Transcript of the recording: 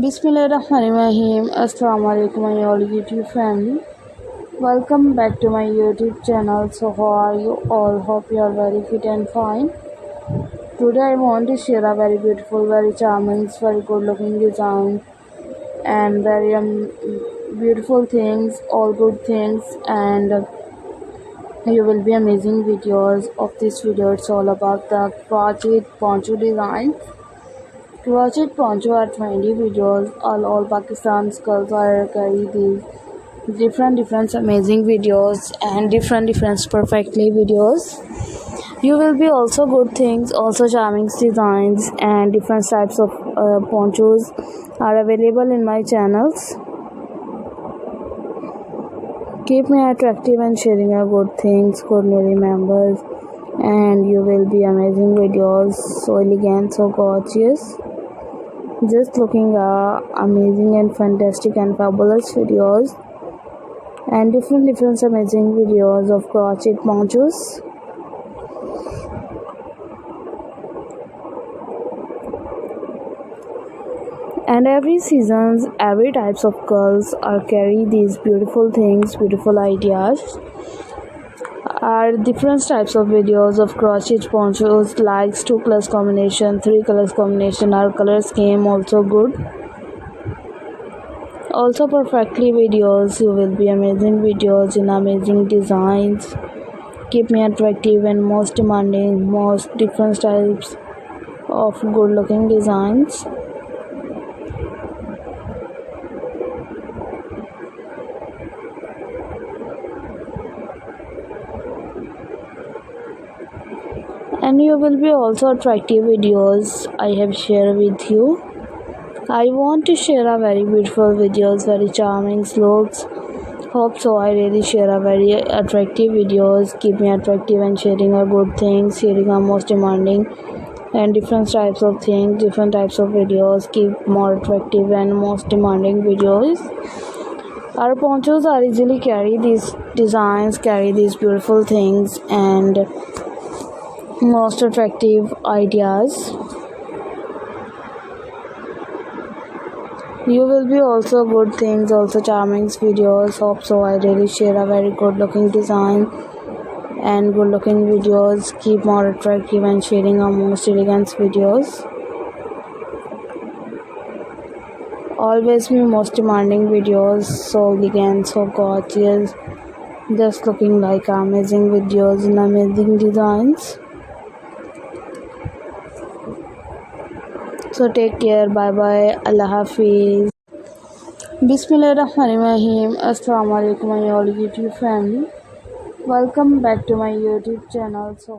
Bismillahirrahmanirrahim. Assalamu alaikum my all YouTube family. Welcome back to my YouTube channel. So how are you all? Hope you are very fit and fine. Today I want to share a very beautiful, very charming, very good looking design and very beautiful things, all good things, and you will be amazing videos of this video. It's all about the crochet poncho design. Crochet poncho are 20 videos. All Pakistan's girls are carry these different amazing videos and different perfectly videos. You will be also good things, also charming designs and different types of ponchos are available in my channels. Keep me attractive and sharing your good things, good new members, and you will be amazing videos, so elegant, so gorgeous. Just looking amazing and fantastic and fabulous videos and different amazing videos of crochet ponchos. And every seasons, every types of girls are carry these beautiful things, beautiful ideas. Are different types of videos of crochet ponchos like 2 colors combination, 3 colors combination, our color scheme also good. Also perfectly videos, you will be amazing videos in amazing designs. Keep me attractive and most demanding, most different types of good looking designs. And you will be also attractive videos I have shared with you. I want to share a very beautiful videos, very charming looks. Hope so. I really share a very attractive videos. Keep me attractive and sharing a good things, sharing a most demanding and different types of things, different types of videos. Keep more attractive and most demanding videos. Our ponchos are easily carry these designs, carry these beautiful things and most attractive ideas. You will be also good things, also charming videos. Hope so. I really share a very good looking design and good looking videos. Keep more attractive and sharing our most elegant videos. Always be most demanding videos, so elegant, so gorgeous, just looking like amazing videos and amazing designs. So take care, bye bye, Allah Hafiz. Bismillahirrahmanirrahim. Assalamu alaikum my all YouTube family. Welcome back to my YouTube channel. So